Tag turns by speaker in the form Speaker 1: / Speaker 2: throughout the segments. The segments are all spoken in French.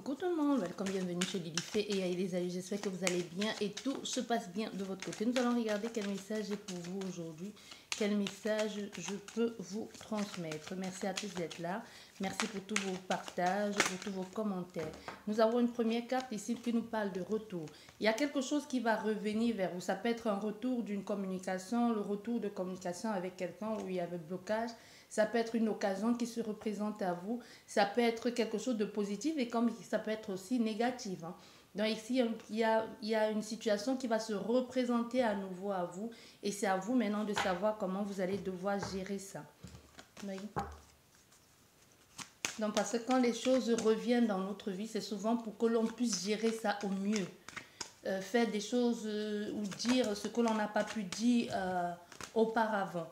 Speaker 1: Coucou tout le monde, welcome, bienvenue chez Lily Fée et Aïe Aïe, j'espère que vous allez bien et tout se passe bien de votre côté. Nous allons regarder quel message est pour vous aujourd'hui, quel message je peux vous transmettre. Merci à tous d'être là, merci pour tous vos partages, pour tous vos commentaires. Nous avons une première carte ici qui nous parle de retour. Il y a quelque chose qui va revenir vers vous, ça peut être un retour d'une communication, le retour de communication avec quelqu'un où il y avait blocage. Ça peut être une occasion qui se représente à vous. Ça peut être quelque chose de positif et comme ça peut être aussi négatif. Hein. Donc ici, il y a une situation qui va se représenter à nouveau à vous. Et c'est à vous maintenant de savoir comment vous allez devoir gérer ça. Oui. Donc parce que quand les choses reviennent dans notre vie, c'est souvent pour que l'on puisse gérer ça au mieux. Faire des choses ou dire ce que l'on n'a pas pu dire auparavant.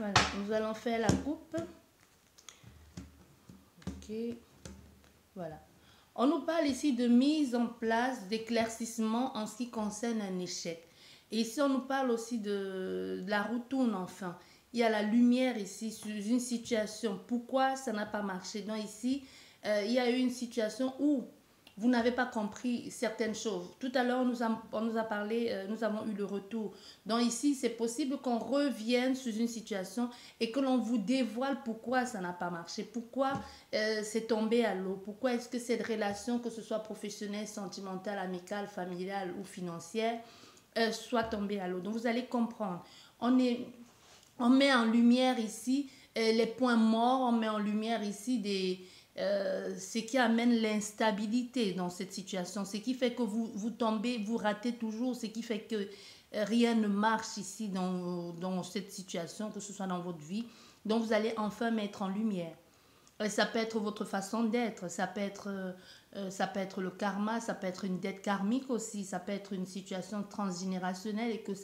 Speaker 1: Voilà, nous allons faire la coupe. Ok, voilà. On nous parle ici de mise en place, d'éclaircissement en ce qui concerne un échec. Et ici, on nous parle aussi de la roue tourne enfin. Il y a la lumière ici sur une situation. Pourquoi ça n'a pas marché? Donc ici, il y a eu une situation où vous n'avez pas compris certaines choses. Tout à l'heure, on nous a parlé, nous avons eu le retour. Donc ici, c'est possible qu'on revienne sur une situation et que l'on vous dévoile pourquoi ça n'a pas marché, pourquoi c'est tombé à l'eau, pourquoi est-ce que cette relation, que ce soit professionnelle, sentimentale, amicale, familiale ou financière, soit tombée à l'eau. Donc vous allez comprendre. On met en lumière ici les points morts, on met en lumière ici ce qui amène l'instabilité dans cette situation, ce qui fait que vous tombez, vous ratez toujours, ce qui fait que rien ne marche ici dans cette situation, que ce soit dans votre vie. Donc vous allez enfin mettre en lumière. Ça peut être votre façon d'être, ça peut être le karma, ça peut être une dette karmique aussi, ça peut être une situation transgénérationnelle et que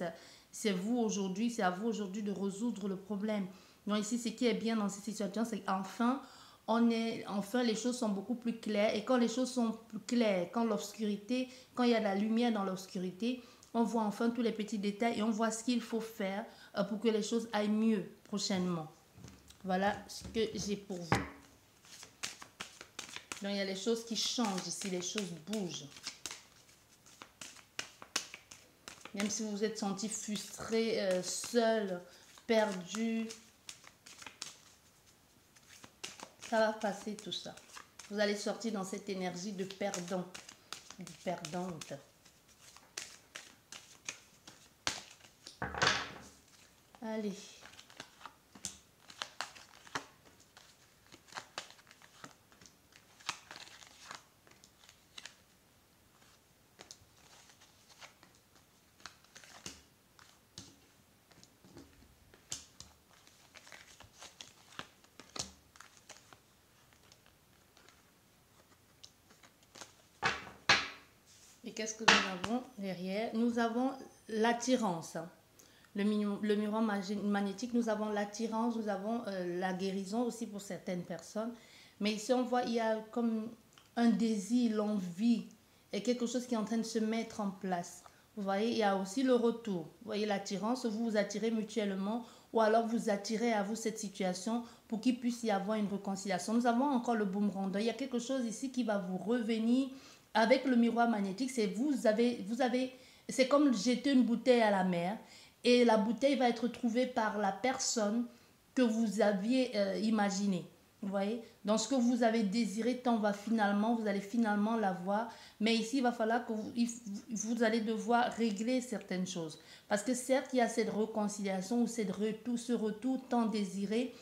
Speaker 1: c'est à vous aujourd'hui de résoudre le problème. Donc ici, ce qui est bien dans cette situation, c'est qu'enfin, les choses sont beaucoup plus claires. Et quand les choses sont plus claires, quand il y a de la lumière dans l'obscurité, on voit enfin tous les petits détails et on voit ce qu'il faut faire pour que les choses aillent mieux prochainement. Voilà ce que j'ai pour vous. Donc, il y a les choses qui changent ici, les choses bougent. Même si vous vous êtes senti frustré, seul, perdu, ça va passer tout ça. Vous allez sortir dans cette énergie de perdant, de perdante. Allez. Et qu'est-ce que nous avons derrière? Nous avons l'attirance. Le miroir magnétique, nous avons l'attirance, nous avons la guérison aussi pour certaines personnes. Mais ici, on voit, il y a comme un désir, l'envie, et quelque chose qui est en train de se mettre en place. Vous voyez, il y a aussi le retour. Vous voyez, l'attirance, vous vous attirez mutuellement, ou alors vous attirez à vous cette situation pour qu'il puisse y avoir une réconciliation. Nous avons encore le boomerang. Donc, il y a quelque chose ici qui va vous revenir avec le miroir magnétique. C'est c'est comme jeter une bouteille à la mer. Et la bouteille va être trouvée par la personne que vous aviez imaginée. Vous voyez? Donc, ce que vous avez désiré, vous allez finalement l'avoir. Mais ici, il va falloir que vous allez devoir régler certaines choses. Parce que certes, il y a cette réconciliation ou ce retour tant désiré.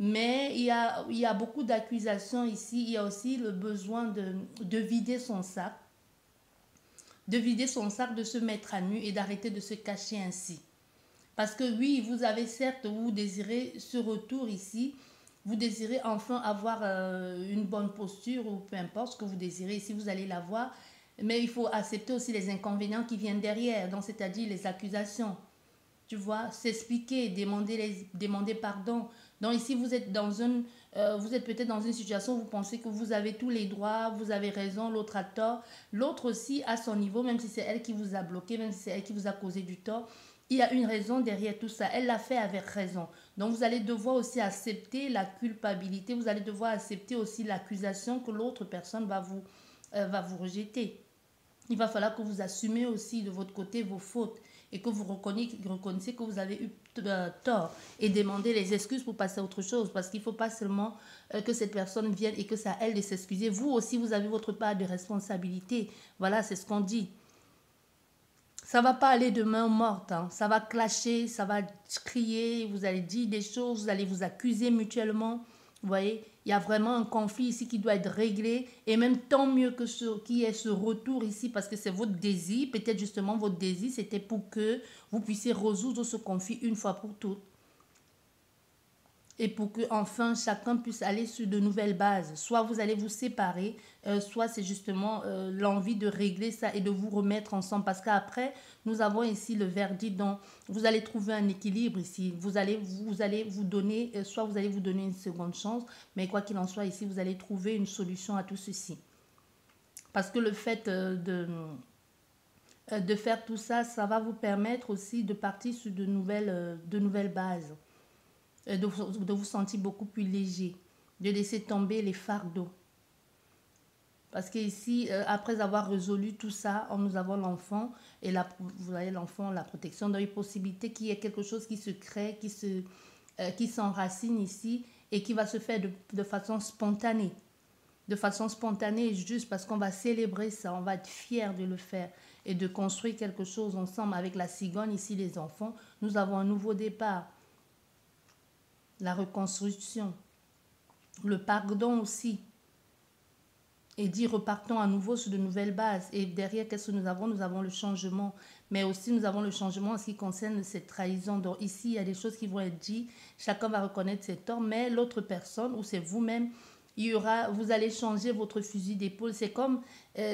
Speaker 1: Mais il y a beaucoup d'accusations ici. Il y a aussi le besoin de vider son sac. De vider son sac, de se mettre à nu et d'arrêter de se cacher ainsi. Parce que oui, vous avez certes, vous désirez ce retour ici, vous désirez enfin avoir une bonne posture ou peu importe ce que vous désirez, ici vous allez l'avoir, mais il faut accepter aussi les inconvénients qui viennent derrière, donc c'est-à-dire les accusations. Tu vois, s'expliquer, demander pardon, Donc ici, vous êtes peut-être dans une situation où vous pensez que vous avez tous les droits, vous avez raison, l'autre a tort. L'autre aussi, à son niveau, même si c'est elle qui vous a bloqué, même si c'est elle qui vous a causé du tort, il y a une raison derrière tout ça. Elle l'a fait avec raison. Donc vous allez devoir aussi accepter la culpabilité, vous allez devoir accepter aussi l'accusation que l'autre personne va vous rejeter. Il va falloir que vous assumez aussi de votre côté vos fautes et que vous reconnaissiez que vous avez eu tort et demandez les excuses pour passer à autre chose. Parce qu'il ne faut pas seulement que cette personne vienne et que c'est à elle de s'excuser. Vous aussi, vous avez votre part de responsabilité. Voilà, c'est ce qu'on dit. Ça ne va pas aller de main morte. Hein. Ça va clasher, ça va crier, vous allez dire des choses, vous allez vous accuser mutuellement. Vous voyez, il y a vraiment un conflit ici qui doit être réglé. Et même tant mieux qu'il y ait ce retour ici parce que c'est votre désir. Peut-être justement votre désir, c'était pour que vous puissiez résoudre ce conflit une fois pour toutes. Et pour que enfin chacun puisse aller sur de nouvelles bases. Soit vous allez vous séparer, soit c'est justement l'envie de régler ça et de vous remettre ensemble. Parce qu'après, nous avons ici le verdict dont vous allez trouver un équilibre ici. Vous allez vous donner, soit vous allez vous donner une seconde chance, mais quoi qu'il en soit ici, vous allez trouver une solution à tout ceci. Parce que le fait de faire tout ça, ça va vous permettre aussi de partir sur de nouvelles bases. De vous sentir beaucoup plus léger, de laisser tomber les fardeaux. Parce qu'ici, après avoir résolu tout ça, nous avons l'enfant, et vous voyez l'enfant, la protection, dans une possibilité qu'il y ait quelque chose qui se crée, qui s'enracine ici, et qui va se faire de façon spontanée. De façon spontanée, juste parce qu'on va célébrer ça, on va être fiers de le faire, et de construire quelque chose ensemble avec la cigogne, ici les enfants. Nous avons un nouveau départ. La reconstruction, le pardon aussi, et dire repartons à nouveau sur de nouvelles bases. Et derrière, qu'est-ce que nous avons? Nous avons le changement, mais aussi nous avons le changement en ce qui concerne cette trahison. Donc ici, il y a des choses qui vont être dites, chacun va reconnaître ses torts, mais l'autre personne, ou c'est vous-même, vous allez changer votre fusil d'épaule. C'est comme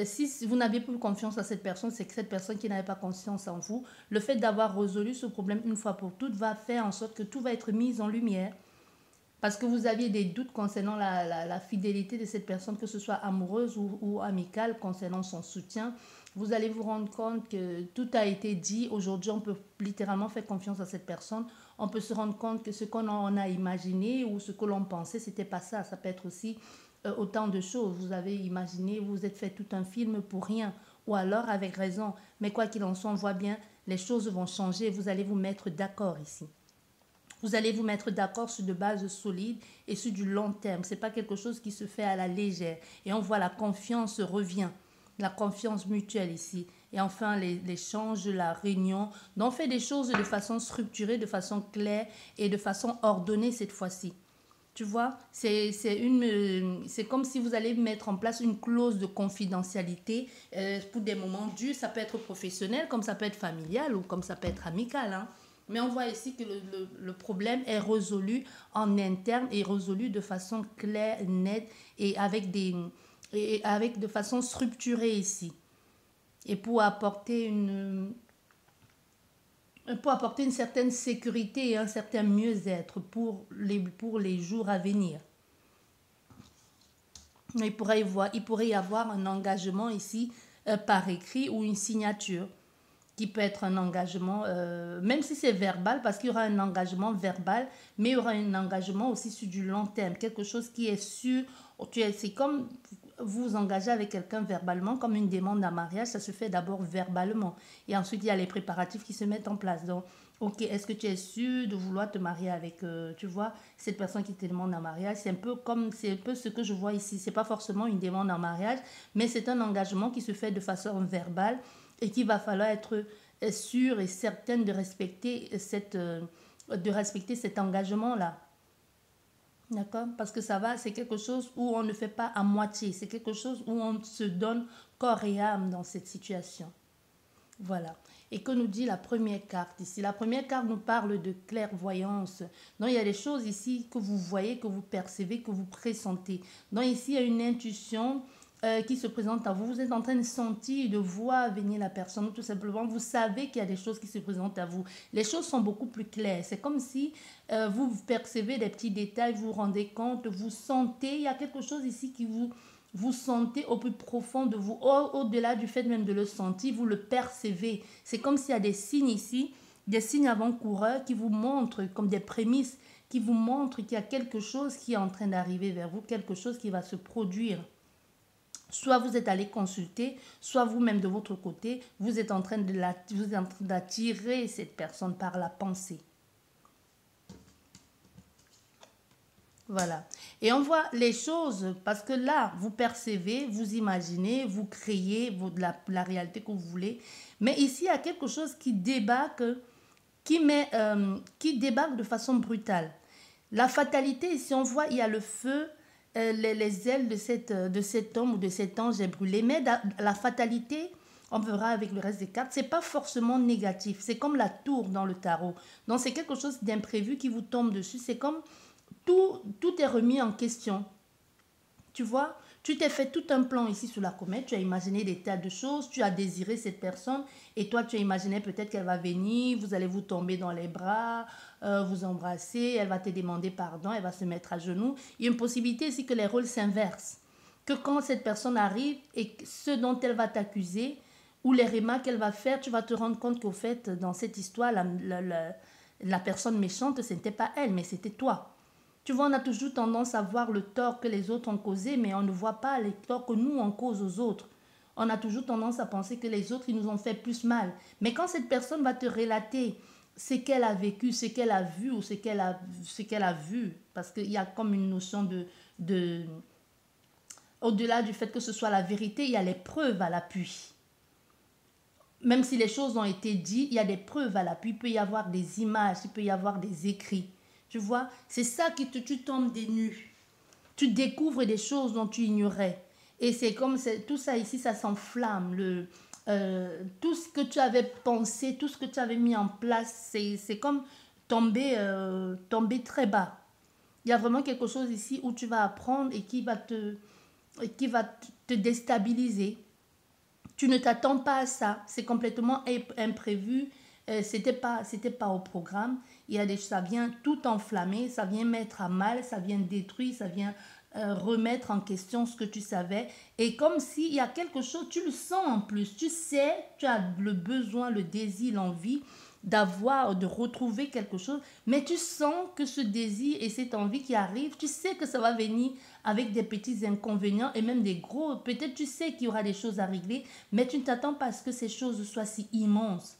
Speaker 1: si vous n'aviez plus confiance à cette personne, c'est que cette personne qui n'avait pas confiance en vous, le fait d'avoir résolu ce problème une fois pour toutes va faire en sorte que tout va être mis en lumière. Parce que vous aviez des doutes concernant la fidélité de cette personne, que ce soit amoureuse ou amicale, concernant son soutien. Vous allez vous rendre compte que tout a été dit. Aujourd'hui, on peut littéralement faire confiance à cette personne. On peut se rendre compte que ce qu'on a imaginé ou ce que l'on pensait, c'était pas ça. Ça peut être aussi autant de choses. Vous avez imaginé, vous vous êtes fait tout un film pour rien. Ou alors avec raison. Mais quoi qu'il en soit, on voit bien, les choses vont changer. Vous allez vous mettre d'accord ici. Vous allez vous mettre d'accord sur de bases solides et sur du long terme. Ce n'est pas quelque chose qui se fait à la légère. Et on voit la confiance revient, la confiance mutuelle ici. Et enfin, l'échange, la réunion. Donc, on fait des choses de façon structurée, de façon claire et de façon ordonnée cette fois-ci. Tu vois, c'est comme si vous allez mettre en place une clause de confidentialité pour des moments durs. Ça peut être professionnel, comme ça peut être familial ou comme ça peut être amical, hein. Mais on voit ici que le problème est résolu en interne et résolu de façon claire, nette et de façon structurée ici. Et pour apporter une certaine sécurité et un certain mieux-être pour les jours à venir. Il pourrait y avoir un engagement ici par écrit ou une signature, qui peut être un engagement, même si c'est verbal, parce qu'il y aura un engagement verbal, mais il y aura un engagement aussi sur du long terme, quelque chose qui est sûr. C'est comme vous vous engagez avec quelqu'un verbalement, comme une demande en mariage, ça se fait d'abord verbalement. Et ensuite, il y a les préparatifs qui se mettent en place. Donc, ok, est-ce que tu es sûr de vouloir te marier avec, tu vois, cette personne qui te demande en mariage? C'est un peu ce que je vois ici. C'est pas forcément une demande en mariage, mais c'est un engagement qui se fait de façon verbale et qu'il va falloir être sûre et certaine de respecter cet engagement-là. D'accord? Parce que c'est quelque chose où on ne fait pas à moitié. C'est quelque chose où on se donne corps et âme dans cette situation. Voilà. Et que nous dit la première carte ici? La première carte nous parle de clairvoyance. Donc, il y a des choses ici que vous voyez, que vous percevez, que vous pressentez. Donc, ici, il y a une intuition qui se présentent à vous. Vous êtes en train de sentir, de voir venir la personne. Tout simplement, vous savez qu'il y a des choses qui se présentent à vous. Les choses sont beaucoup plus claires. C'est comme si vous percevez des petits détails, vous vous rendez compte, vous sentez, il y a quelque chose ici qui vous sentez au plus profond de vous, au-delà du fait même de le sentir, vous le percevez. C'est comme s'il y a des signes ici, des signes avant-coureurs qui vous montrent comme des prémices, qui vous montrent qu'il y a quelque chose qui est en train d'arriver vers vous, quelque chose qui va se produire. Soit vous êtes allé consulter, soit vous-même de votre côté, vous êtes en train d'attirer cette personne par la pensée. Voilà. Et on voit les choses, parce que là, vous percevez, vous imaginez, vous créez la réalité que vous voulez. Mais ici, il y a quelque chose qui débarque, qui débarque de façon brutale. La fatalité, ici, on voit, il y a le feu, les ailes de cet homme ou de cet ange est brûlé. Mais la fatalité, on verra avec le reste des cartes, c'est pas forcément négatif. C'est comme la tour dans le tarot. Donc, c'est quelque chose d'imprévu qui vous tombe dessus. C'est comme tout est remis en question. Tu vois, tu t'es fait tout un plan ici sur la comète, tu as imaginé des tas de choses, tu as désiré cette personne et toi tu as imaginé peut-être qu'elle va venir, vous allez vous tomber dans les bras, vous embrasser, elle va te demander pardon, elle va se mettre à genoux. Il y a une possibilité ici que les rôles s'inversent. Que quand cette personne arrive et ce dont elle va t'accuser ou les remarques qu'elle va faire, tu vas te rendre compte qu'au fait, dans cette histoire, la personne méchante, ce n'était pas elle, mais c'était toi. Tu vois, on a toujours tendance à voir le tort que les autres ont causé, mais on ne voit pas les torts que nous, on cause aux autres. On a toujours tendance à penser que les autres, ils nous ont fait plus mal. Mais quand cette personne va te relater ce qu'elle a vécu, ce qu'elle a vu ou ce qu'elle a vu, parce qu'il y a comme une notion au-delà du fait que ce soit la vérité, il y a les preuves à l'appui. Même si les choses ont été dites, il y a des preuves à l'appui. Il peut y avoir des images, il peut y avoir des écrits. Tu vois, c'est ça qui tu tombes des nues. Tu découvres des choses dont tu ignorais. Et c'est comme tout ça ici, ça s'enflamme. Tout ce que tu avais pensé, tout ce que tu avais mis en place, c'est comme tomber très bas. Il y a vraiment quelque chose ici où tu vas apprendre et qui va te déstabiliser. Tu ne t'attends pas à ça. C'est complètement imprévu. C'était pas au programme. Ça vient tout enflammer, ça vient mettre à mal, ça vient détruire, ça vient remettre en question ce que tu savais. Et comme s'il y a quelque chose, tu le sens en plus. Tu sais, tu as le besoin, le désir, l'envie de retrouver quelque chose. Mais tu sens que ce désir et cette envie qui arrive, tu sais que ça va venir avec des petits inconvénients et même des gros. Peut-être tu sais qu'il y aura des choses à régler, mais tu ne t'attends pas à ce que ces choses soient si immenses.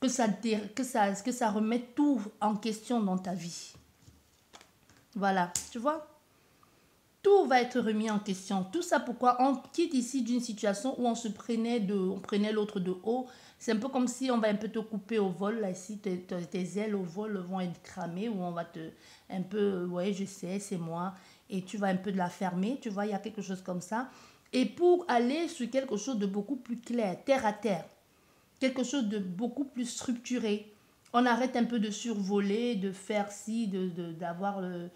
Speaker 1: Que ça remette tout en question dans ta vie. Voilà, tu vois? Tout va être remis en question. Tout ça pourquoi on quitte ici d'une situation où on prenait l'autre de haut. C'est un peu comme si on va un peu te couper au vol. Là, ici, tes ailes au vol vont être cramées ou on va un peu, ouais, je sais, c'est moi. Et tu vas un peu de la fermer, tu vois, il y a quelque chose comme ça. Et pour aller sur quelque chose de beaucoup plus clair, terre à terre, quelque chose de beaucoup plus structuré. On arrête un peu de survoler, de faire ci, d'avoir le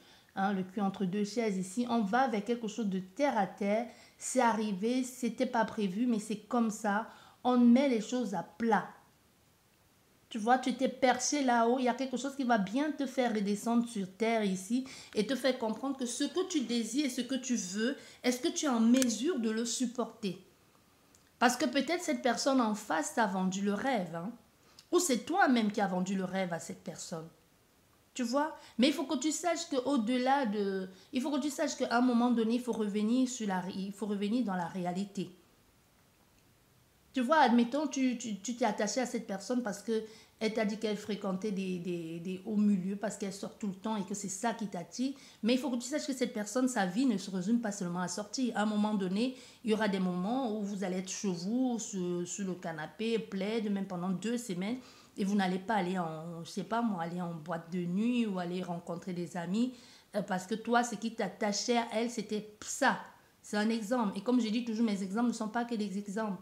Speaker 1: cul entre deux chaises ici. On va vers quelque chose de terre à terre. C'est arrivé, c'était pas prévu, mais c'est comme ça. On met les choses à plat. Tu vois, tu étais perché là-haut. Il y a quelque chose qui va bien te faire redescendre sur terre ici et te faire comprendre que ce que tu désires et ce que tu veux, est-ce que tu es en mesure de le supporter? Parce que peut-être cette personne en face t'a vendu le rêve. Hein? Ou c'est toi-même qui as vendu le rêve à cette personne. Tu vois? Mais il faut que tu saches qu'au-delà de... Il faut que tu saches qu'à un moment donné, il faut revenir dans la réalité. Tu vois, admettons, tu t'es attaché à cette personne parce qu'elle t'a dit qu'elle fréquentait des hauts milieux, parce qu'elle sort tout le temps et que c'est ça qui t'attire. Mais il faut que tu saches que cette personne, sa vie ne se résume pas seulement à sortir. À un moment donné, il y aura des moments où vous allez être chez vous, sur le canapé, plaide, même pendant 2 semaines, et vous n'allez pas aller aller en boîte de nuit ou aller rencontrer des amis, parce que toi, ce qui t'attachait à elle, c'était ça. C'est un exemple. Et comme je dis toujours, mes exemples ne sont pas que des exemples.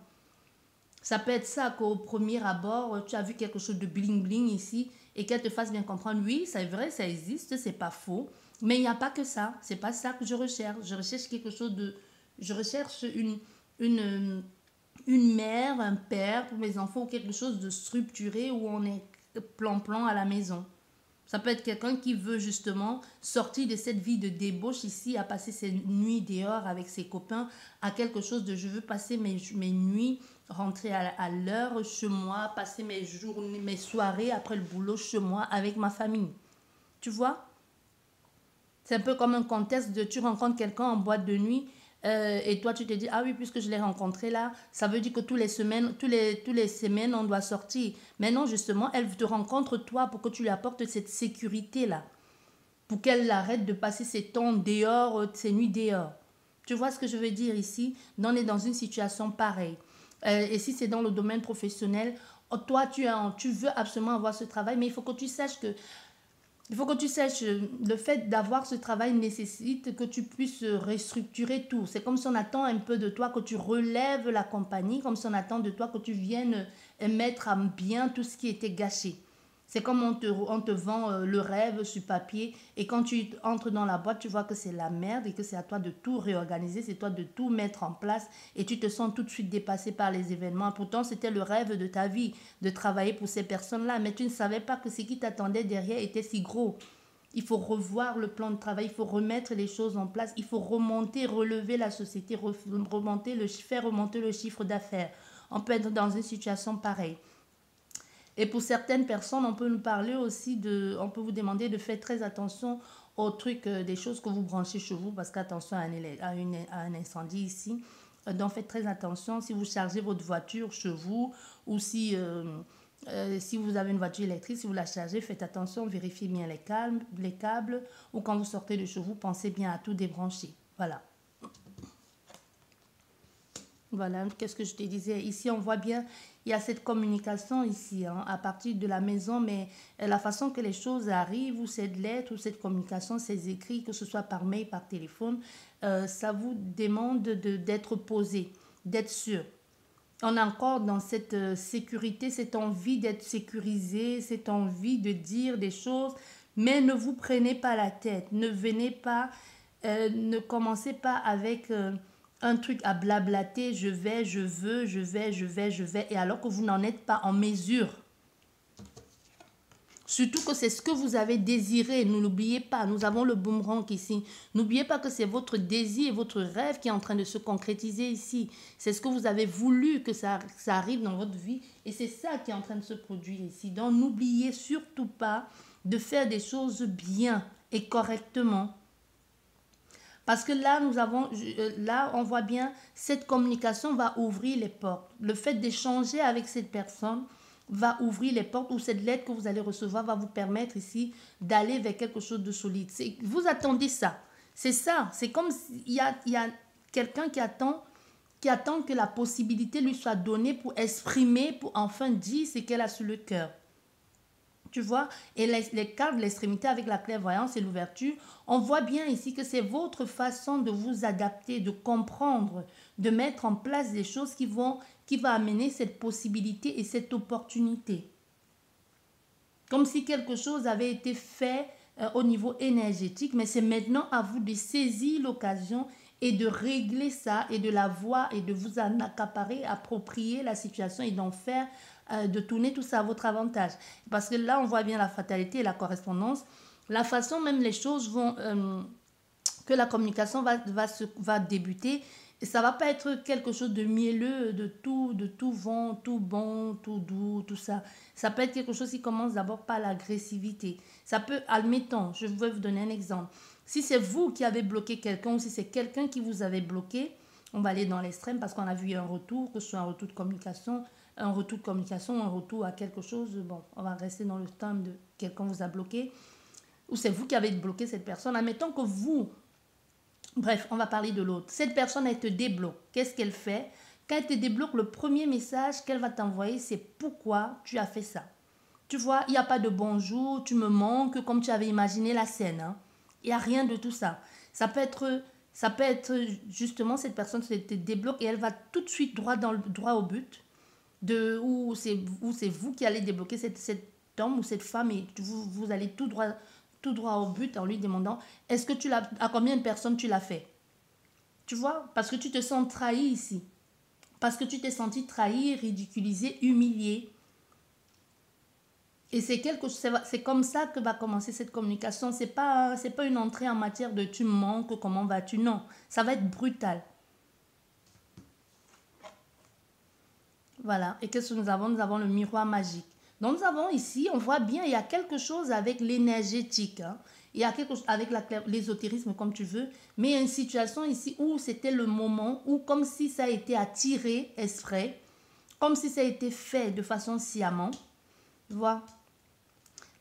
Speaker 1: Ça peut être ça qu'au premier abord, tu as vu quelque chose de bling-bling ici et qu'elle te fasse bien comprendre, oui, c'est vrai, ça existe, c'est pas faux, mais il n'y a pas que ça. C'est pas ça que je recherche. Je recherche quelque chose Je recherche une mère, un père pour mes enfants ou quelque chose de structuré où on est plan-plan à la maison. Ça peut être quelqu'un qui veut justement sortir de cette vie de débauche ici, à passer ses nuits dehors avec ses copains, à quelque chose de je veux passer mes nuits, rentrer à l'heure chez moi, passer mes journées, mes soirées après le boulot chez moi avec ma famille. Tu vois? C'est un peu comme un contexte de tu rencontres quelqu'un en boîte de nuit et toi tu te dis ah oui puisque je l'ai rencontré là ça veut dire que tous les semaines on doit sortir, mais non justement elle te rencontre toi pour que tu lui apportes cette sécurité là, pour qu'elle arrête de passer ses temps dehors, ses nuits dehors. Tu vois ce que je veux dire ici? On est dans une situation pareille. Et si c'est dans le domaine professionnel, toi tu veux absolument avoir ce travail, mais il faut que tu saches que le fait d'avoir ce travail nécessite que tu puisses restructurer tout. C'est comme si on attend un peu de toi que tu relèves la compagnie, comme si on attend de toi que tu viennes mettre à bien tout ce qui était gâché. C'est comme on te vend le rêve sur papier et quand tu entres dans la boîte, tu vois que c'est la merde et que c'est à toi de tout réorganiser, c'est toi de tout mettre en place et tu te sens tout de suite dépassé par les événements. Pourtant, c'était le rêve de ta vie de travailler pour ces personnes-là, mais tu ne savais pas que ce qui t'attendait derrière était si gros. Il faut revoir le plan de travail, il faut remettre les choses en place, il faut remonter, relever la société, faire remonter le chiffre d'affaires. On peut être dans une situation pareille. Et pour certaines personnes, on peut nous parler aussi on peut vous demander de faire très attention aux trucs, des choses que vous branchez chez vous, parce qu'attention à un incendie ici. Donc faites très attention si vous chargez votre voiture chez vous ou si vous avez une voiture électrique, si vous la chargez, faites attention, vérifiez bien les câbles ou quand vous sortez de chez vous, pensez bien à tout débrancher. Voilà. Voilà, qu'est-ce que je te disais? Ici, on voit bien, il y a cette communication ici, hein, à partir de la maison, mais la façon que les choses arrivent, ou cette lettre, ou cette communication, ces écrits, que ce soit par mail, par téléphone, ça vous demande d'être posé, d'être sûr. On est encore dans cette sécurité, cette envie d'être sécurisé, cette envie de dire des choses, mais ne vous prenez pas la tête, ne venez pas, ne commencez pas avec un truc à blablater, je vais, je veux, je vais, et alors que vous n'en êtes pas en mesure. Surtout que c'est ce que vous avez désiré, ne l'oubliez pas, nous avons le boomerang ici. N'oubliez pas que c'est votre désir, votre rêve qui est en train de se concrétiser ici. C'est ce que vous avez voulu que ça arrive dans votre vie et c'est ça qui est en train de se produire ici. Donc n'oubliez surtout pas de faire des choses bien et correctement. Parce que là, on voit bien, cette communication va ouvrir les portes. Le fait d'échanger avec cette personne va ouvrir les portes ou cette lettre que vous allez recevoir va vous permettre ici d'aller vers quelque chose de solide. Vous attendez ça. C'est ça. C'est comme s'il y a quelqu'un qui attend que la possibilité lui soit donnée pour exprimer, pour enfin dire ce qu'elle a sur le cœur. Tu vois, et les cartes de l'extrémité avec la clairvoyance et l'ouverture, on voit bien ici que c'est votre façon de vous adapter, de comprendre, de mettre en place des choses qui va amener cette possibilité et cette opportunité. Comme si quelque chose avait été fait au niveau énergétique, mais c'est maintenant à vous de saisir l'occasion et de régler ça et de la voir et de vous en accaparer, approprier la situation et d'en faire de tourner tout ça à votre avantage. Parce que là, on voit bien la fatalité et la correspondance. La façon même les choses que la communication va débuter, et ça va pas être quelque chose de mielleux, de tout vent, tout bon, tout doux, tout ça. Ça peut être quelque chose qui commence d'abord par l'agressivité. Ça peut, admettons, je vais vous donner un exemple. Si c'est vous qui avez bloqué quelqu'un ou si c'est quelqu'un qui vous avait bloqué, on va aller dans l'extrême parce qu'on a vu un retour, que ce soit un retour de communication, un retour à quelque chose. Bon, on va rester dans le thème de quelqu'un vous a bloqué ou c'est vous qui avez bloqué cette personne. Admettons que vous, bref, on va parler de l'autre. Cette personne, elle te débloque. Qu'est-ce qu'elle fait? Quand elle te débloque, le premier message qu'elle va t'envoyer, c'est pourquoi tu as fait ça. Tu vois, il n'y a pas de bonjour, tu me manques, comme tu avais imaginé la scène. Hein. Il n'y a rien de tout ça. Ça peut être justement cette personne te débloque et elle va tout de suite droit au but. Où c'est vous qui allez débloquer cet homme ou cette femme et vous allez tout droit au but en lui demandant à combien de personnes tu l'as fait. Tu vois, parce que tu te sens trahi ici. Parce que tu t'es senti trahi, ridiculisé, humilié. Et c'est comme ça que va commencer cette communication. C'est pas une entrée en matière de tu me manques, comment vas-tu. Non, ça va être brutal. Voilà. Et qu'est-ce que nous avons? Nous avons le miroir magique. Donc nous avons ici, on voit bien, il y a quelque chose avec l'énergétique. Hein. Il y a quelque chose avec l'ésotérisme comme tu veux. Mais il y a une situation ici où c'était le moment où comme si ça a été attiré exprès. Comme si ça a été fait de façon sciemment. Tu vois?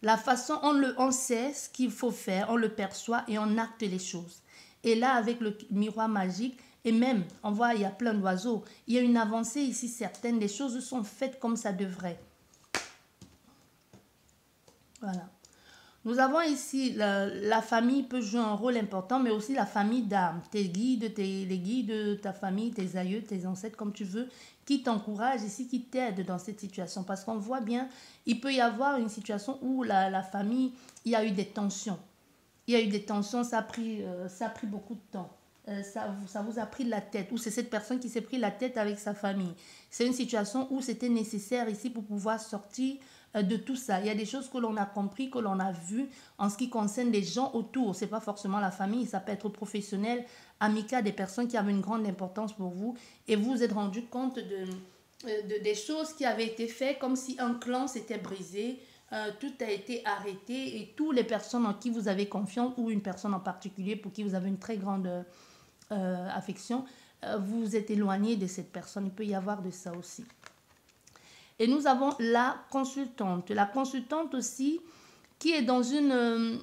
Speaker 1: La façon, on sait ce qu'il faut faire, on le perçoit et on acte les choses. Et là, avec le miroir magique, et même, on voit, il y a plein d'oiseaux. Il y a une avancée ici certaine. Les choses sont faites comme ça devrait. Voilà. Nous avons ici, la famille peut jouer un rôle important, mais aussi la famille d'âme. Tes guides, les guides de ta famille, tes aïeux, tes ancêtres, comme tu veux, qui t'encouragent ici, qui t'aident dans cette situation. Parce qu'on voit bien, il peut y avoir une situation où la famille, il y a eu des tensions. Il y a eu des tensions, ça a pris beaucoup de temps. Ça vous a pris la tête, ou c'est cette personne qui s'est pris la tête avec sa famille. C'est une situation où c'était nécessaire ici pour pouvoir sortir de tout ça. Il y a des choses que l'on a compris, que l'on a vues en ce qui concerne les gens autour. Ce n'est pas forcément la famille, ça peut être professionnel, amical, des personnes qui avaient une grande importance pour vous. Et vous vous êtes rendu compte des choses qui avaient été faites comme si un clan s'était brisé. Tout a été arrêté et toutes les personnes en qui vous avez confiance ou une personne en particulier pour qui vous avez une très grande affection, vous vous êtes éloigné de cette personne. Il peut y avoir de ça aussi. Et nous avons la consultante. La consultante aussi qui est dans une...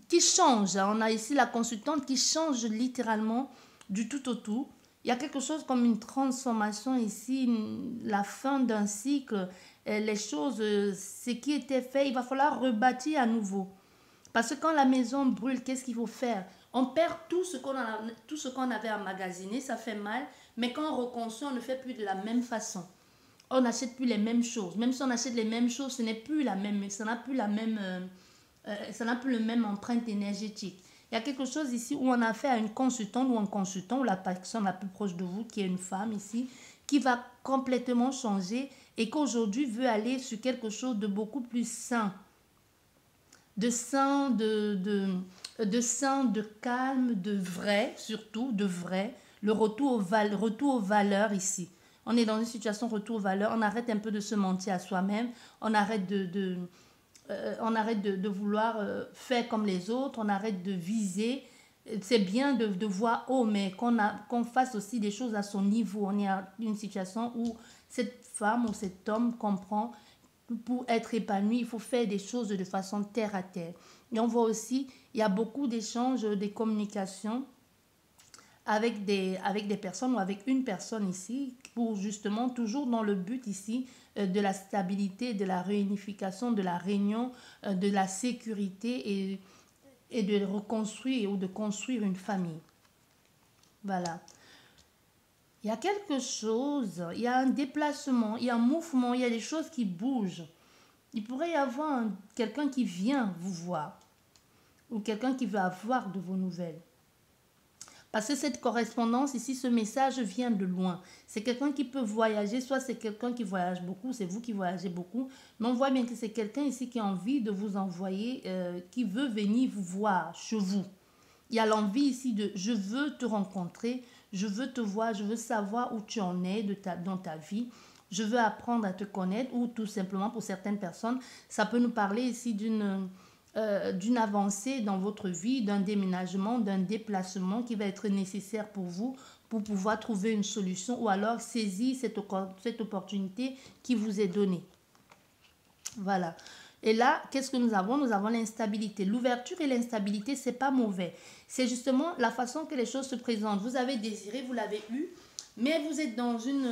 Speaker 1: qui change. On a ici la consultante qui change littéralement du tout au tout. Il y a quelque chose comme une transformation ici, la fin d'un cycle. Les choses, ce qui était fait, il va falloir rebâtir à nouveau. Parce que quand la maison brûle, qu'est-ce qu'il faut faire? On perd tout ce qu'on avait emmagasiné, ça fait mal, mais quand on reconstruit, on ne fait plus de la même façon. On n'achète plus les mêmes choses. Même si on achète les mêmes choses, ce n'est plus la même, ça n'a plus le même empreinte énergétique. Il y a quelque chose ici où on a fait à une consultante ou un consultant ou la personne la plus proche de vous, qui est une femme ici, qui va complètement changer et qu'aujourd'hui veut aller sur quelque chose de beaucoup plus sain. De sain, de calme, de vrai, surtout, de vrai. Le retour aux valeurs ici. On est dans une situation retour aux valeurs. On arrête un peu de se mentir à soi-même. On arrête on arrête de vouloir faire comme les autres. On arrête de viser. C'est bien de voir haut, mais qu'on fasse aussi des choses à son niveau. On est à une situation où cette femme ou cet homme comprend pour être épanoui, il faut faire des choses de façon terre à terre. Et on voit aussi, il y a beaucoup d'échanges, des communications avec des personnes ou avec une personne ici, pour justement, toujours dans le but ici de la stabilité, de la réunification, de la réunion, de la sécurité et de reconstruire ou de construire une famille. Voilà. Il y a quelque chose, il y a un déplacement, il y a un mouvement, il y a des choses qui bougent. Il pourrait y avoir quelqu'un qui vient vous voir ou quelqu'un qui veut avoir de vos nouvelles. Parce que cette correspondance ici, ce message vient de loin. C'est quelqu'un qui peut voyager, soit c'est quelqu'un qui voyage beaucoup, c'est vous qui voyagez beaucoup. Mais on voit bien que c'est quelqu'un ici qui a envie de vous envoyer, qui veut venir vous voir chez vous. Il y a l'envie ici de « je veux te rencontrer », je veux te voir, je veux savoir où tu en es dans ta vie. Je veux apprendre à te connaître ou tout simplement pour certaines personnes, ça peut nous parler ici d'une avancée dans votre vie, d'un déménagement, d'un déplacement qui va être nécessaire pour vous pour pouvoir trouver une solution ou alors saisir cette opportunité qui vous est donnée. Voilà. Et là, qu'est-ce que nous avons? Nous avons l'instabilité. L'ouverture et l'instabilité, c'est pas mauvais. C'est justement la façon que les choses se présentent. Vous avez désiré, vous l'avez eu, mais vous êtes dans une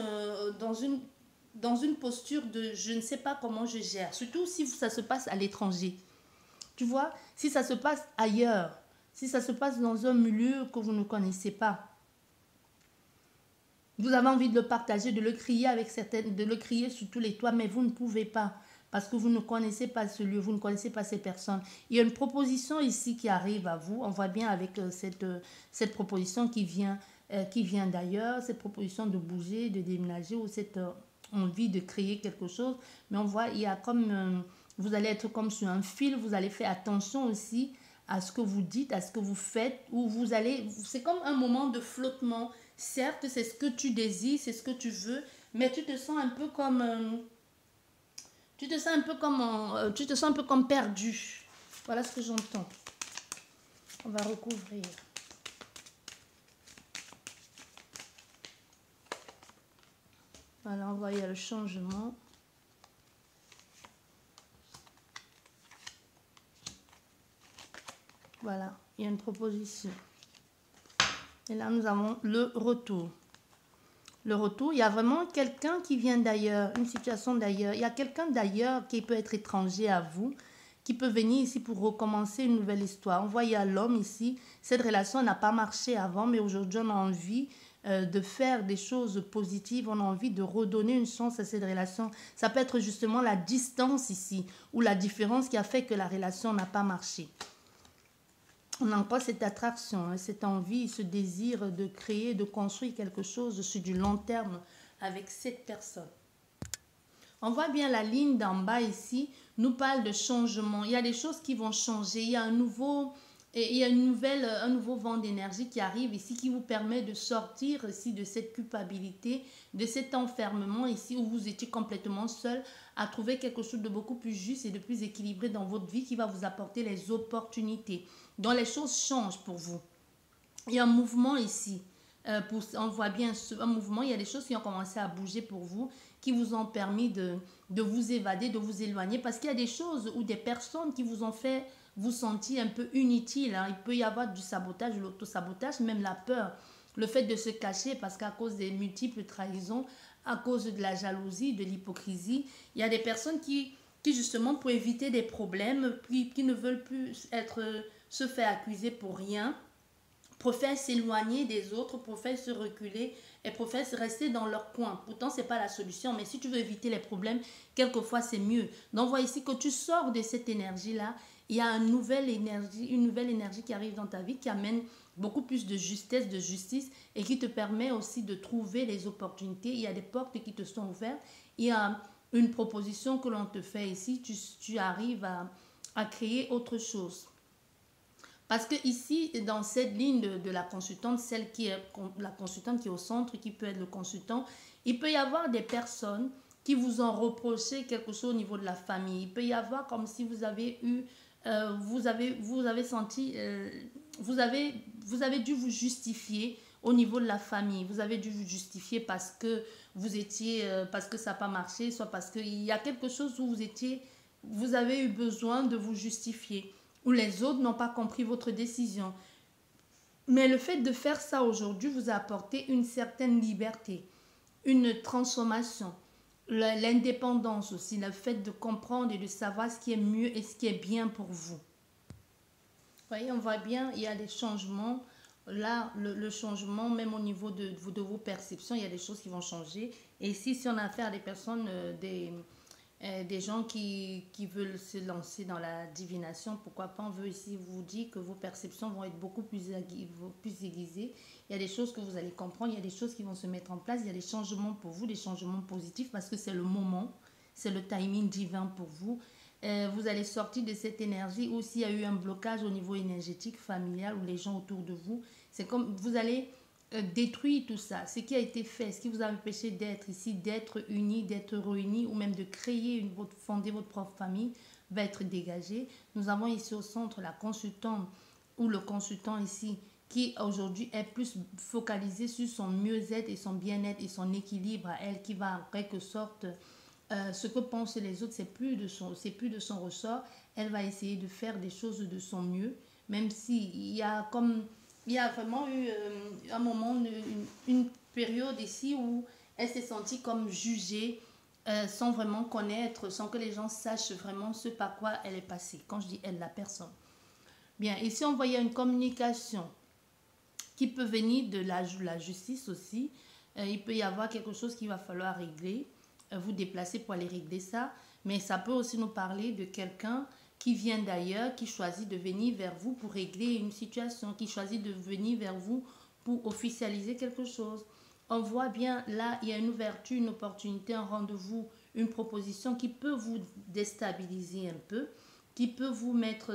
Speaker 1: posture de je ne sais pas comment je gère. Surtout si ça se passe à l'étranger. Tu vois, si ça se passe ailleurs, si ça se passe dans un milieu que vous ne connaissez pas. Vous avez envie de le partager, de le crier sur tous les toits, mais vous ne pouvez pas. Parce que vous ne connaissez pas ce lieu, vous ne connaissez pas ces personnes. Il y a une proposition ici qui arrive à vous. On voit bien avec cette proposition qui vient qui vient d'ailleurs, cette proposition de bouger, de déménager ou cette envie de créer quelque chose. Mais on voit, il y a comme, vous allez être comme sur un fil, vous allez faire attention aussi à ce que vous dites, à ce que vous faites, ou vous allez, c'est comme un moment de flottement. Certes, c'est ce que tu désires, c'est ce que tu veux, mais tu te sens un peu comme, tu te sens un peu comme perdu. Voilà ce que j'entends. On va recouvrir. Voilà, on voit, il y a le changement. Voilà, il y a une proposition. Et là, nous avons le retour. Le retour, il y a vraiment quelqu'un qui vient d'ailleurs, une situation d'ailleurs. Il y a quelqu'un d'ailleurs qui peut être étranger à vous, qui peut venir ici pour recommencer une nouvelle histoire. On voit, il y a l'homme ici. Cette relation n'a pas marché avant, mais aujourd'hui, on a envie de faire des choses positives. On a envie de redonner une chance à cette relation. Ça peut être justement la distance ici, ou la différence qui a fait que la relation n'a pas marché. On a encore cette attraction, cette envie, ce désir de créer, de construire quelque chose sur du long terme avec cette personne. On voit bien la ligne d'en bas ici, nous parle de changement. Il y a des choses qui vont changer, il y a un nouveau vent d'énergie qui arrive ici, qui vous permet de sortir ici de cette culpabilité, de cet enfermement ici où vous étiez complètement seul, à trouver quelque chose de beaucoup plus juste et de plus équilibré dans votre vie qui va vous apporter les opportunités, dont les choses changent pour vous. Il y a un mouvement ici. On voit bien un mouvement, il y a des choses qui ont commencé à bouger pour vous, qui vous ont permis de vous évader, de vous éloigner, parce qu'il y a des choses ou des personnes qui vous ont fait vous sentir un peu inutile. Il peut y avoir du sabotage, de l'autosabotage, même la peur, le fait de se cacher, parce qu'à cause des multiples trahisons, à cause de la jalousie, de l'hypocrisie, il y a des personnes qui justement, pour éviter des problèmes, qui ne veulent plus se faire accuser pour rien, préfèrent s'éloigner des autres, préfèrent se reculer et préfèrent rester dans leur coin. Pourtant, ce n'est pas la solution, mais si tu veux éviter les problèmes, quelquefois c'est mieux. Donc, vois ici que tu sors de cette énergie-là, il y a une nouvelle énergie qui arrive dans ta vie, qui amène beaucoup plus de justesse, de justice et qui te permet aussi de trouver les opportunités. Il y a des portes qui te sont ouvertes, il y a une proposition que l'on te fait ici, tu arrives à créer autre chose. Parce que ici, dans cette ligne de la consultante, la consultante qui est au centre, qui peut être le consultant, il peut y avoir des personnes qui vous ont reproché quelque chose au niveau de la famille. Il peut y avoir comme si vous avez eu, vous avez senti, vous avez dû vous justifier au niveau de la famille. Vous avez dû vous justifier parce que parce que ça n'a pas marché, soit parce qu'il y a quelque chose où vous avez eu besoin de vous justifier, où les autres n'ont pas compris votre décision. Mais le fait de faire ça aujourd'hui vous a apporté une certaine liberté, une transformation, l'indépendance aussi, le fait de comprendre et de savoir ce qui est mieux et ce qui est bien pour vous. Vous voyez, on voit bien, il y a des changements. Là, le changement, même au niveau de vos perceptions, il y a des choses qui vont changer. Et ici, si on a affaire à des personnes, des gens qui veulent se lancer dans la divination, pourquoi pas, on veut ici vous dire que vos perceptions vont être beaucoup plus aiguisées. Il y a des choses que vous allez comprendre, il y a des choses qui vont se mettre en place, il y a des changements pour vous, des changements positifs parce que c'est le moment, c'est le timing divin pour vous. Vous allez sortir de cette énergie ou s'il y a eu un blocage au niveau énergétique, familial ou les gens autour de vous, c'est comme vous allez détruire tout ça, ce qui a été fait, ce qui vous a empêché d'être ici, d'être unis, d'être réunis ou même de créer, fonder votre propre famille va être dégagé. Nous avons ici au centre la consultante ou le consultant ici qui aujourd'hui est plus focalisé sur son mieux-être et son bien-être et son équilibre à elle, qui va en quelque sorte, ce que pensent les autres, c'est plus de son ressort. Elle va essayer de faire des choses de son mieux, même s'il y a comme... Il y a vraiment eu un moment, une période ici où elle s'est sentie comme jugée sans vraiment connaître, sans que les gens sachent vraiment ce par quoi elle est passée. Quand je dis elle, la personne. Bien, ici on voyait une communication qui peut venir de la justice aussi. Il peut y avoir quelque chose qu'il va falloir régler, vous déplacer pour aller régler ça. Mais ça peut aussi nous parler de quelqu'un qui vient d'ailleurs, qui choisit de venir vers vous pour régler une situation, qui choisit de venir vers vous pour officialiser quelque chose. On voit bien, là, il y a une ouverture, une opportunité, un rendez-vous, une proposition qui peut vous déstabiliser un peu, qui peut vous mettre,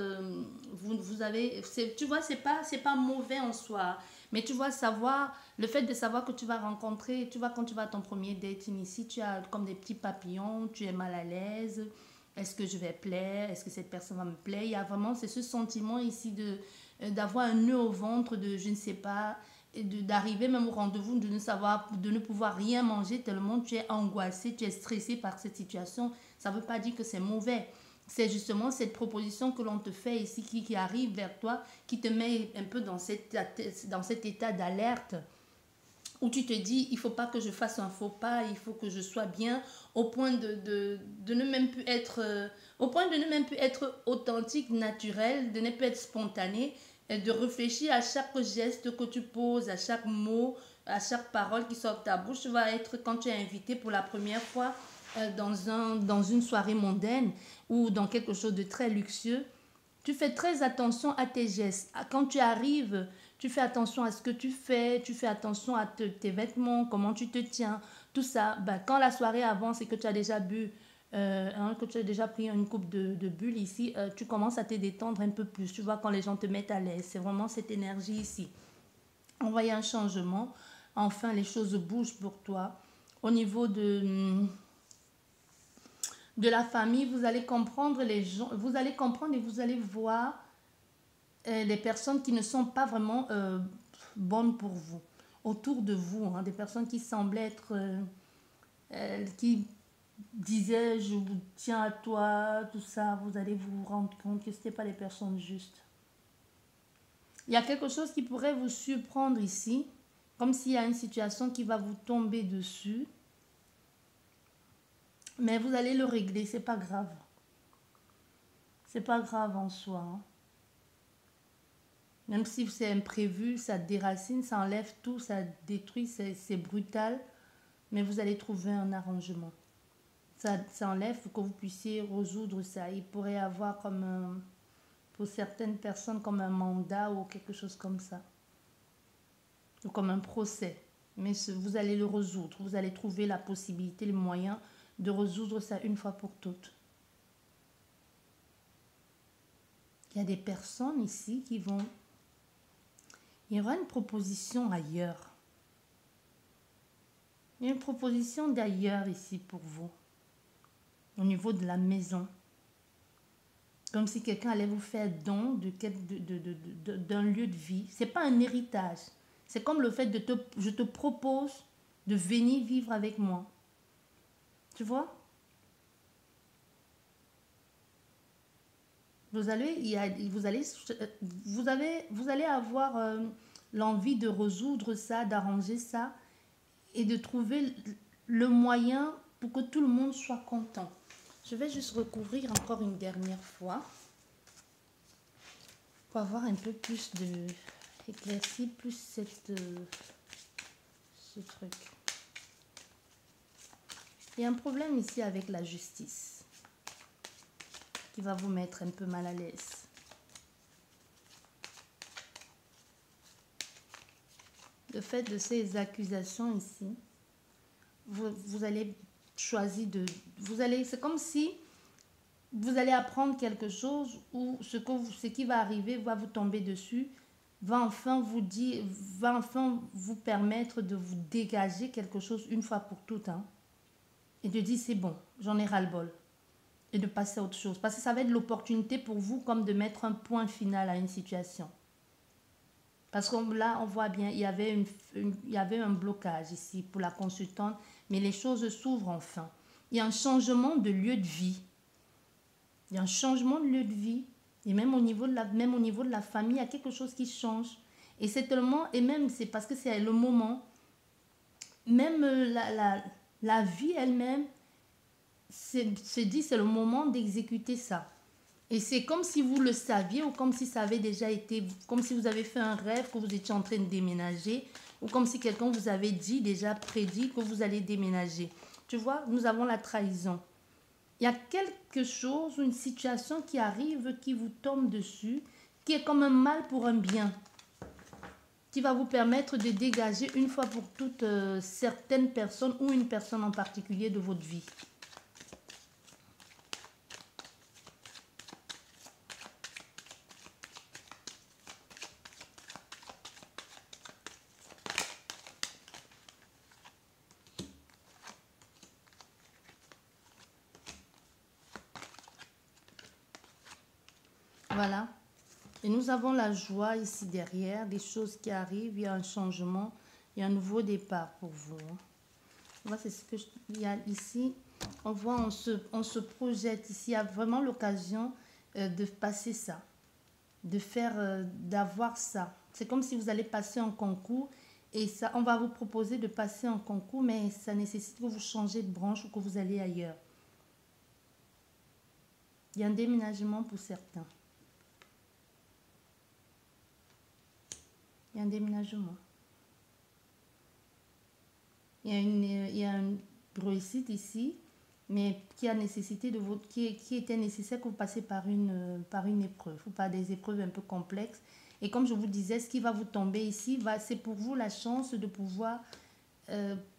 Speaker 1: vous avez, tu vois, c'est pas mauvais en soi, mais tu vois, savoir, le fait de savoir que tu vas rencontrer, tu vois, quand tu vas à ton premier dating ici, tu as comme des petits papillons, tu es mal à l'aise, est-ce que je vais plaire, est-ce que cette personne va me plaire, il y a vraiment, c'est ce sentiment ici de d'avoir un nœud au ventre, de je ne sais pas, d'arriver même au rendez-vous, de ne savoir, de ne pouvoir rien manger tellement tu es angoissé, tu es stressé par cette situation. Ça ne veut pas dire que c'est mauvais. C'est justement cette proposition que l'on te fait ici qui arrive vers toi, qui te met un peu dans cet état d'alerte où tu te dis, il ne faut pas que je fasse un faux pas, il faut que je sois bien au point de ne même plus être, au point de ne même plus être authentique, naturel, de ne plus être spontané, et de réfléchir à chaque geste que tu poses, à chaque mot, à chaque parole qui sort de ta bouche. Tu vas être, quand tu es invité pour la première fois dans une soirée mondaine ou dans quelque chose de très luxueux, tu fais très attention à tes gestes. Quand tu arrives, tu fais attention à ce que tu fais attention à tes vêtements, comment tu te tiens, tout ça. Ben, quand la soirée avance et que tu as déjà bu, que tu as déjà pris une coupe de bulles ici, tu commences à te détendre un peu plus. Tu vois, quand les gens te mettent à l'aise, c'est vraiment cette énergie ici. On voit un changement. Enfin, les choses bougent pour toi. Au niveau de la famille, vous allez comprendre les gens, vous allez comprendre et vous allez voir les personnes qui ne sont pas vraiment bonnes pour vous, autour de vous, hein, des personnes qui semblaient être, qui disaient je vous tiens à toi, tout ça, vous allez vous rendre compte que ce n'étaient pas les personnes justes. Il y a quelque chose qui pourrait vous surprendre ici, comme s'il y a une situation qui va vous tomber dessus. Mais vous allez le régler, c'est pas grave. C'est pas grave en soi. Hein. Même si c'est imprévu, ça déracine, ça enlève tout, ça détruit, c'est brutal. Mais vous allez trouver un arrangement. Ça enlève pour que vous puissiez résoudre ça. Il pourrait y avoir comme pour certaines personnes comme un mandat ou quelque chose comme ça. Ou comme un procès. Mais vous allez le résoudre. Vous allez trouver la possibilité, le moyen de résoudre ça une fois pour toutes. Il y a des personnes ici qui vont... Il y aura une proposition ailleurs. Il y a une proposition d'ailleurs ici pour vous. Au niveau de la maison. Comme si quelqu'un allait vous faire don d'un lieu de vie. Ce n'est pas un héritage. C'est comme le fait je te propose de venir vivre avec moi. Tu vois? Vous allez avoir l'envie de résoudre ça, d'arranger ça et de trouver le moyen pour que tout le monde soit content. Je vais juste recouvrir encore une dernière fois pour avoir un peu plus éclairci plus ce truc. Il y a un problème ici avec la justice qui va vous mettre un peu mal à l'aise. Le fait de ces accusations ici, vous allez choisir c'est comme si vous allez apprendre quelque chose ou ce qui va arriver va vous tomber dessus, va enfin vous permettre de vous dégager quelque chose une fois pour toutes, hein, et de dire c'est bon, j'en ai ras-le-bol, et de passer à autre chose. Parce que ça va être l'opportunité pour vous comme de mettre un point final à une situation. Parce que là, on voit bien, il y avait un blocage ici pour la consultante, mais les choses s'ouvrent enfin. Il y a un changement de lieu de vie. Il y a un changement de lieu de vie. Et même au niveau de la famille, il y a quelque chose qui change. Et c'est tellement, et même c'est parce que c'est le moment, même la vie elle-même se dit c'est le moment d'exécuter ça. Et c'est comme si vous le saviez ou comme si ça avait déjà été, comme si vous avez fait un rêve que vous étiez en train de déménager ou comme si quelqu'un vous avait dit, déjà prédit que vous allez déménager. Tu vois, nous avons la trahison. Il y a quelque chose, une situation qui arrive, qui vous tombe dessus, qui est comme un mal pour un bien. qui va vous permettre de dégager une fois pour toutes certaines personnes ou une personne en particulier de votre vie. Voilà. Et nous avons la joie ici derrière, des choses qui arrivent, il y a un changement, il y a un nouveau départ pour vous. Voilà, c'est ce que il y a ici. On voit, on se projette ici, il y a vraiment l'occasion de passer ça, de faire, d'avoir ça. C'est comme si vous allez passer un concours et ça, on va vous proposer de passer un concours, mais ça nécessite que vous changez de branche ou que vous allez ailleurs. Il y a un déménagement pour certains. Il y a un déménagement. Il y a une réussite ici, mais qui a nécessité de votre, qui était nécessaire que vous passiez par une épreuve ou par des épreuves un peu complexes. Et comme je vous disais, ce qui va vous tomber ici, c'est pour vous la chance de pouvoir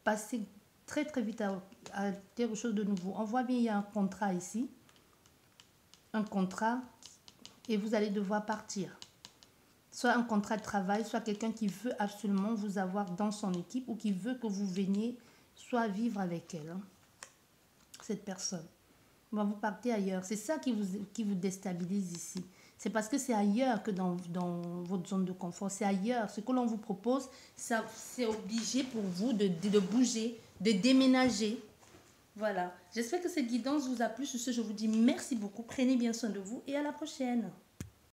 Speaker 1: passer très très vite à quelque chose de nouveau. On voit bien, il y a un contrat ici. Un contrat et vous allez devoir partir. Soit un contrat de travail, soit quelqu'un qui veut absolument vous avoir dans son équipe ou qui veut que vous veniez soit vivre avec elle, hein, cette personne. Bon, vous partez ailleurs. C'est ça qui vous déstabilise ici. C'est parce que c'est ailleurs que dans votre zone de confort. C'est ailleurs. Ce que l'on vous propose, c'est obligé pour vous de bouger, de déménager. Voilà. J'espère que cette guidance vous a plu. Sur ce, je vous dis merci beaucoup. Prenez bien soin de vous et à la prochaine.